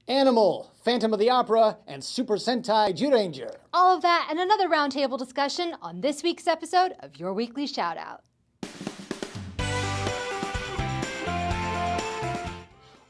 Animal, Phantom of the Opera, and Super Sentai Zyuranger. All of that and another roundtable discussion on this week's episode of Your Weekly Shoutout.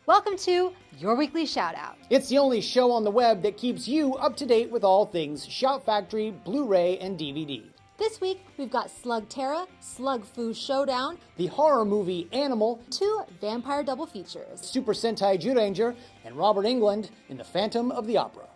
Welcome to Your Weekly Shoutout. It's the only show on the web that keeps you up to date with all things Shout Factory, Blu-ray, and DVD. This week, we've got Slug Terra, Slug Fu Showdown, The horror movie Animal, 2 vampire double features. Super Sentai Zyuranger, and Robert Englund in The Phantom of the Opera.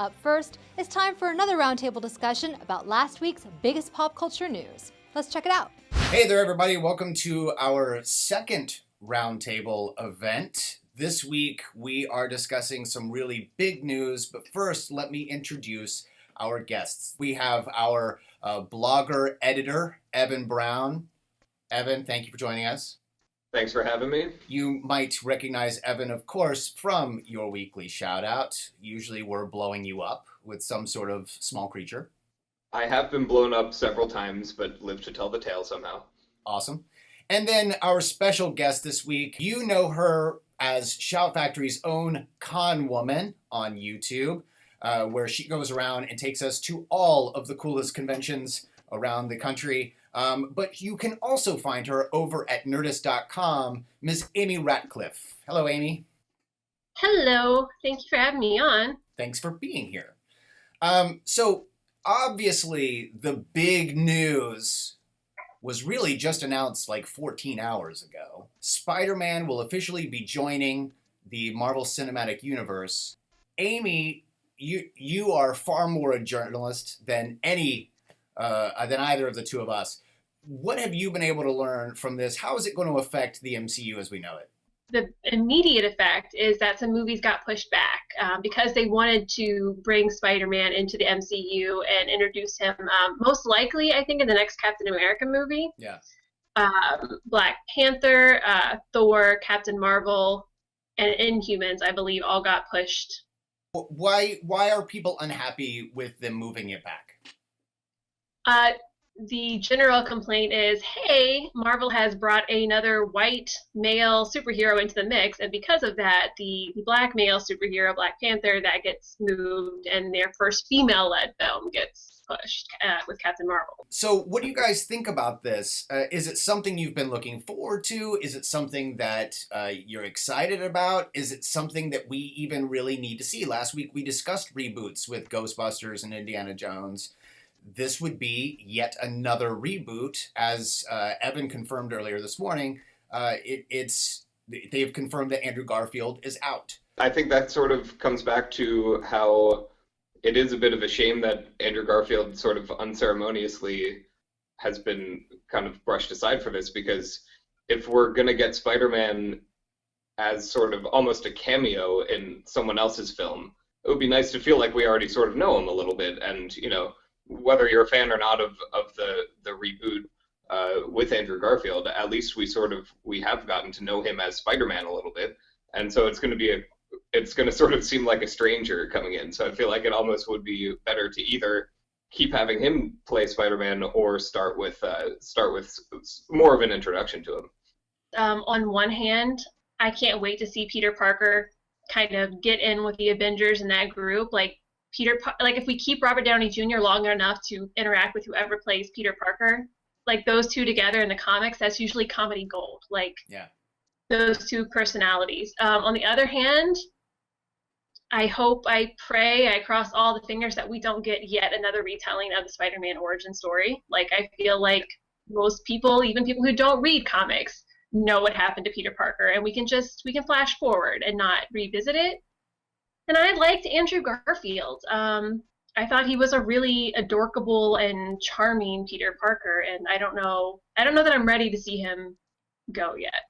Up first, it's time for another roundtable discussion about last week's biggest pop culture news. Let's check it out. Hey there, everybody. Welcome to our second roundtable event. This week, we are discussing some really big news, but first, let me introduce our guests. We have our blogger, editor, Evan Brown. Evan, thank you for joining us. Thanks for having me. You might recognize Evan, of course, from Your Weekly Shoutout. Usually we're blowing you up with some sort of small creature. I have been blown up several times, but live to tell the tale somehow. Awesome. And then our special guest this week, you know her as Shout Factory's own con woman on YouTube. Where she goes around and takes us to all of the coolest conventions around the country. But you can also find her over at Nerdist.com, Ms. Amy Ratcliffe. Hello, Amy. Hello. Thank you for having me on. Thanks for being here. So, obviously, the big news was really just announced like 14 hours ago. Spider-Man will officially be joining the Marvel Cinematic Universe. Amy, you are far more a journalist than either of the two of us. What have you been able to learn from this? How is it going to affect the MCU as we know it? The immediate effect is that some movies got pushed back because they wanted to bring Spider-Man into the MCU and introduce him most likely, I think, in the next Captain America movie. Yeah. Black Panther, Thor, Captain Marvel, and Inhumans, I believe, all got pushed. Why are people unhappy with them moving it back? The general complaint is, hey, Marvel has brought another white male superhero into the mix, and because of that, the black male superhero, Black Panther, that gets moved, and their first female-led film gets pushed with Captain Marvel. So what do you guys think about this? Is it something you've been looking forward to? Is it something that you're excited about? Is it something that we even really need to see? Last week we discussed reboots with Ghostbusters and Indiana Jones. This would be yet another reboot, as Evan confirmed earlier this morning. They've confirmed that Andrew Garfield is out. I think that sort of comes back to how it is a bit of a shame that Andrew Garfield sort of unceremoniously has been kind of brushed aside for this, because if we're going to get Spider-Man as sort of almost a cameo in someone else's film, it would be nice to feel like we already sort of know him a little bit. And, you know, whether you're a fan or not of the reboot with Andrew Garfield, at least we have gotten to know him as Spider-Man a little bit. And so it's going to sort of seem like a stranger coming in. So I feel like it almost would be better to either keep having him play Spider-Man or start with more of an introduction to him. On one hand, I can't wait to see Peter Parker kind of get in with the Avengers in that group. Like if we keep Robert Downey Jr. long enough to interact with whoever plays Peter Parker, like those two together in the comics, that's usually comedy gold. Like, yeah. Those two personalities. On the other hand, I hope, I pray, I cross all the fingers that we don't get yet another retelling of the Spider-Man origin story. Like, I feel like most people, even people who don't read comics, know what happened to Peter Parker, and we can flash forward and not revisit it. And I liked Andrew Garfield. I thought he was a really adorable and charming Peter Parker, and I don't know that I'm ready to see him go yet.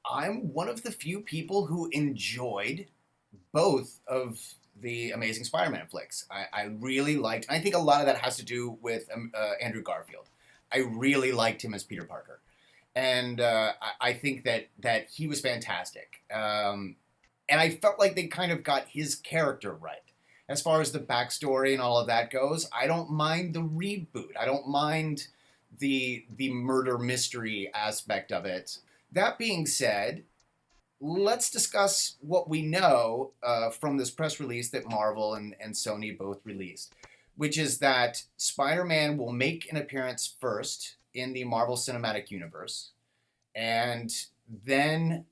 I'm one of the few people who enjoyed both of the Amazing Spider-Man flicks. I really liked, I think a lot of that has to do with Andrew Garfield. I really liked him as Peter Parker. And I think that he was fantastic. And I felt like they kind of got his character right. As far as the backstory and all of that goes, I don't mind the reboot. I don't mind the murder mystery aspect of it. That being said, let's discuss what we know from this press release that Marvel and Sony both released, which is that Spider-Man will make an appearance first in the Marvel Cinematic Universe, and then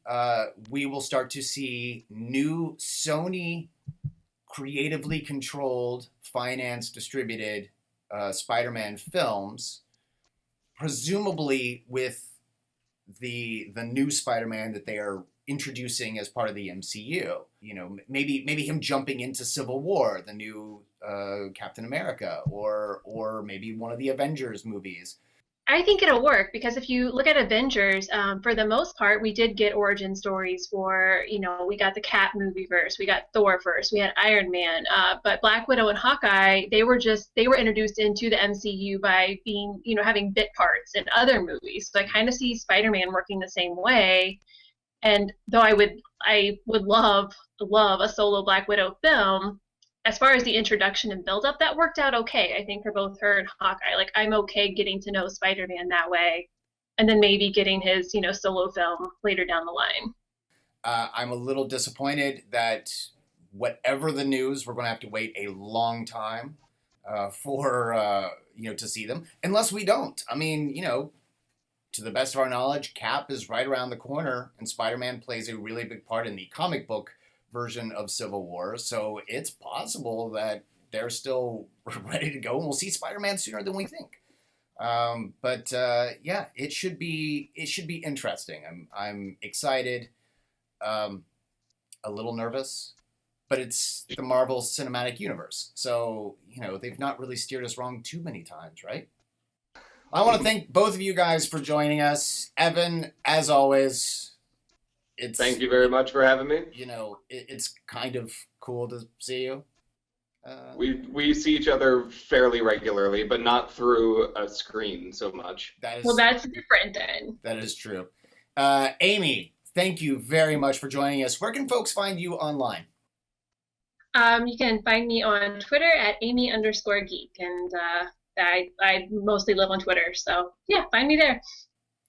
we will start to see new Sony creatively controlled, financed, distributed Spider-Man films, presumably with the new Spider-Man that they are introducing as part of the MCU. You know, maybe him jumping into Civil War, the new Captain America, or maybe one of the Avengers movies. I think it'll work because if you look at Avengers, for the most part, we did get origin stories for, we got the Cap movie first, we got Thor first, we had Iron Man, but Black Widow and Hawkeye, they were introduced into the MCU by being, having bit parts in other movies. So I kind of see Spider-Man working the same way. And though I would love a solo Black Widow film, as far as the introduction and build-up, that worked out okay, I think, for both her and Hawkeye. Like, I'm okay getting to know Spider-Man that way, and then maybe getting his, solo film later down the line. I'm a little disappointed that whatever the news, we're going to have to wait a long time for to see them, unless we don't. I mean, to the best of our knowledge, Cap is right around the corner, and Spider-Man plays a really big part in the comic book version of Civil War, so it's possible that they're still ready to go, and we'll see Spider-Man sooner than we think. But it should be interesting. I'm excited, a little nervous, but it's the Marvel Cinematic Universe, so they've not really steered us wrong too many times, right? I want to thank both of you guys for joining us. Evan, as always. Thank you very much for having me. It's kind of cool to see you. We see each other fairly regularly, but not through a screen so much. That's different then. That is true. Amy, thank you very much for joining us. Where can folks find you online? You can find me on Twitter at Amy_geek, and I mostly live on Twitter, so yeah, find me there.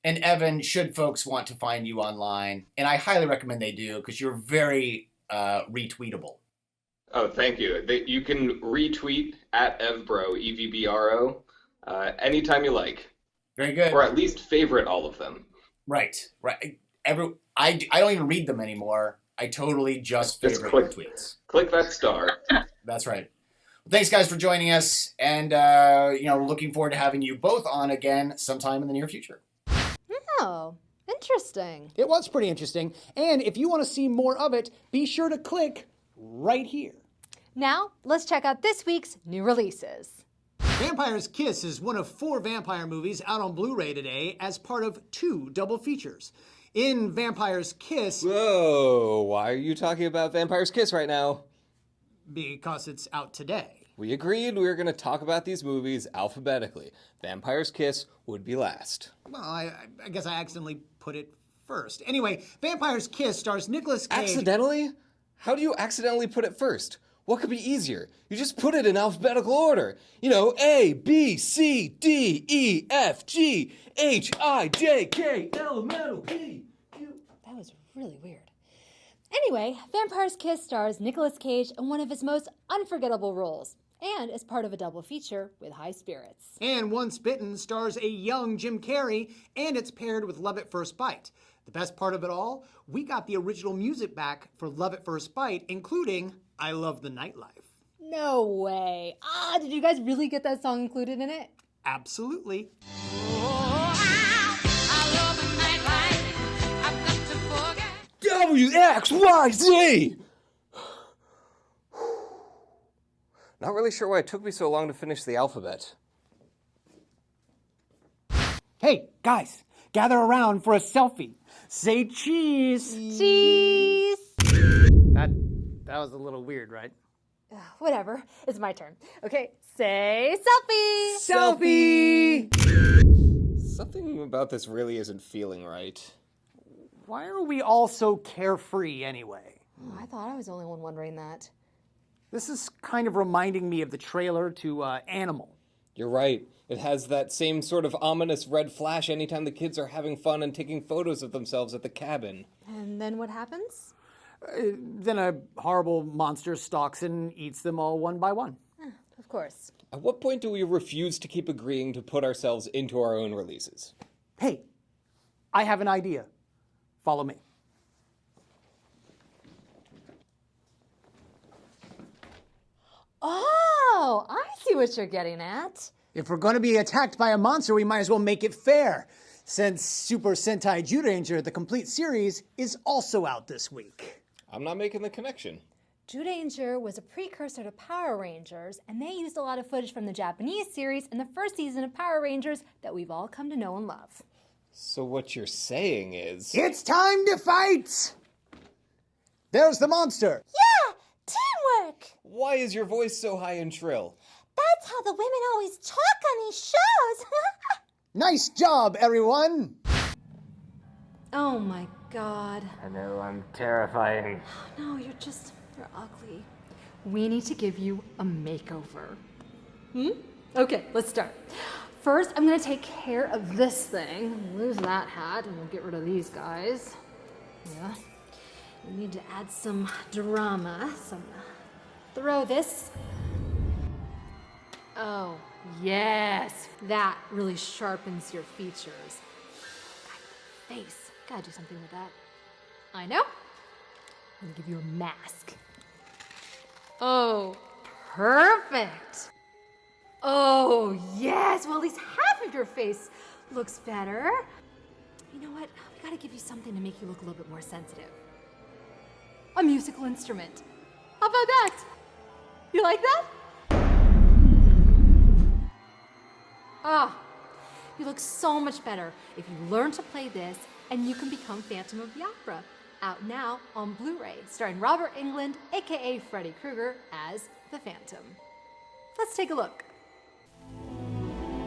And Evan, should folks want to find you online, and I highly recommend they do because you're very retweetable. Oh, thank you. You can retweet at Evbro, EVBRO, anytime you like. Very good. Or at least favorite all of them. Right. I don't even read them anymore. I totally just favorite tweets. Click that star. That's right. Well, thanks, guys, for joining us, and we're looking forward to having you both on again sometime in the near future. Oh, interesting. It was pretty interesting. And if you want to see more of it, be sure to click right here. Now, let's check out this week's new releases. Vampire's Kiss is one of 4 vampire movies out on Blu-ray today as part of 2 double features. In Vampire's Kiss... Whoa, why are you talking about Vampire's Kiss right now? Because it's out today. We agreed we were going to talk about these movies alphabetically. Vampire's Kiss would be last. Well, I guess I accidentally put it first. Anyway, Vampire's Kiss stars Nicolas Cage... Accidentally? How do you accidentally put it first? What could be easier? You just put it in alphabetical order. A, B, C, D, E, F, G, H, I, J, K, L, M, N, O, P, Q... That was really weird. Anyway, Vampire's Kiss stars Nicolas Cage in one of his most unforgettable roles, and is part of a double feature with High Spirits. And Once Bitten stars a young Jim Carrey, and it's paired with Love at First Bite. The best part of it all, we got the original music back for Love at First Bite, including I Love the Nightlife. No way. Did you guys really get that song included in it? Absolutely. WXYZ! Not really sure why it took me so long to finish the alphabet. Hey, guys, gather around for a selfie. Say cheese. Cheese! That was a little weird, right? Whatever. It's my turn. Okay, say selfie! Selfie! Something about this really isn't feeling right. Why are we all so carefree anyway? Oh, I thought I was the only one wondering that. This is kind of reminding me of the trailer to Animal. You're right. It has that same sort of ominous red flash anytime the kids are having fun and taking photos of themselves at the cabin. And then what happens? Then a horrible monster stalks and eats them all one by one. Of course. At what point do we refuse to keep agreeing to put ourselves into our own releases? Hey, I have an idea. Follow me. Oh, I see what you're getting at. If we're going to be attacked by a monster, we might as well make it fair. Since Super Sentai Zyuranger, the complete series, is also out this week. I'm not making the connection. Zyuranger was a precursor to Power Rangers, and they used a lot of footage from the Japanese series in the first season of Power Rangers that we've all come to know and love. So what you're saying is... It's time to fight! There's the monster. Yeah! Teamwork! Why is your voice so high and shrill? That's how the women always talk on these shows! Nice job, everyone! Oh my god. I know, I'm terrifying. No, you're ugly. We need to give you a makeover. Okay, let's start. First, I'm gonna take care of this thing. Lose that hat, and we'll get rid of these guys. Yeah. We need to add some drama. Throw this. Oh, yes. That really sharpens your features. God, your face. Gotta do something with that. I know. I'm gonna give you a mask. Oh, perfect. Oh, yes. Well, at least half of your face looks better. You know what? We gotta give you something to make you look a little bit more sensitive. A musical instrument. How about that? You like that? Ah, you look so much better if you learn to play this, and you can become Phantom of the Opera. Out now on Blu-ray, starring Robert Englund, aka Freddy Krueger, as the Phantom. Let's take a look.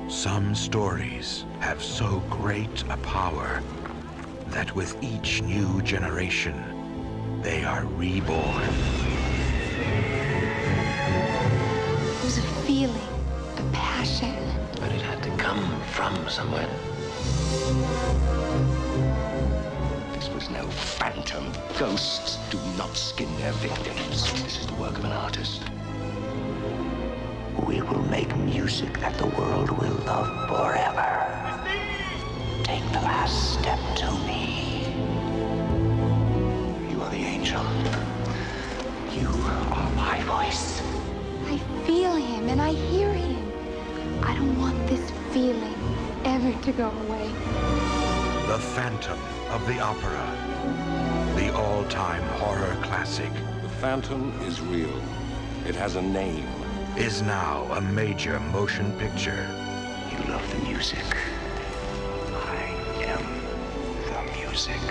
Some stories have so great a power that with each new generation, they are reborn. It was a feeling, a passion. But it had to come from somewhere. This was no phantom. Ghosts do not skin their victims. This is the work of an artist. We will make music that the world will love forever. Take the last step to me. You are the angel. You are my voice. I feel him and I hear him. I don't want this feeling ever to go away. The Phantom of the Opera. The all-time horror classic. The Phantom is real. It has a name. Is now a major motion picture. You love the music. I am the music.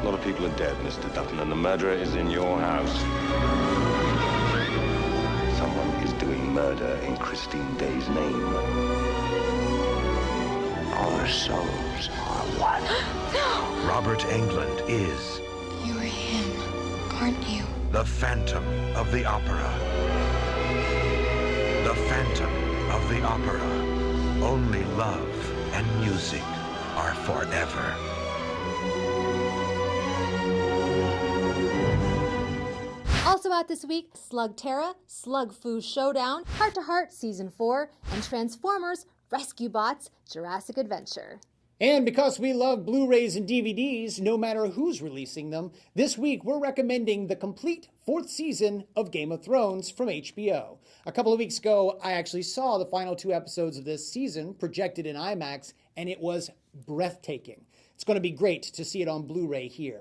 A lot of people are dead, Mr. Dutton, and the murderer is in your house. Someone is doing murder in Christine Day's name. Our souls are one. No! Robert Englund is... You're him, aren't you? The Phantom of the Opera. The Phantom of the Opera. Only love and music are forever. Also out this week, Slug Terra, Slug Fu Showdown, Heart to Heart Season 4, and Transformers, Rescue Bots, Jurassic Adventure. And because we love Blu-rays and DVDs, no matter who's releasing them, this week we're recommending the complete 4th season of Game of Thrones from HBO. A couple of weeks ago, I actually saw the final 2 episodes of this season projected in IMAX, and it was breathtaking. It's going to be great to see it on Blu-ray here.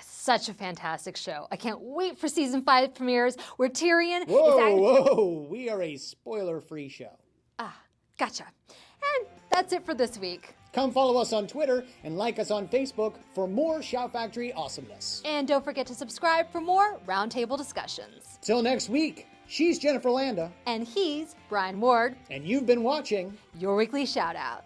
Such a fantastic show. I can't wait for Season 5 premieres where Tyrion is... Whoa! We are a spoiler-free show. Ah, gotcha. And that's it for this week. Come follow us on Twitter and like us on Facebook for more Shout Factory awesomeness. And don't forget to subscribe for more roundtable discussions. Till next week, she's Jennifer Landa. And he's Brian Ward. And you've been watching Your Weekly Shout Out.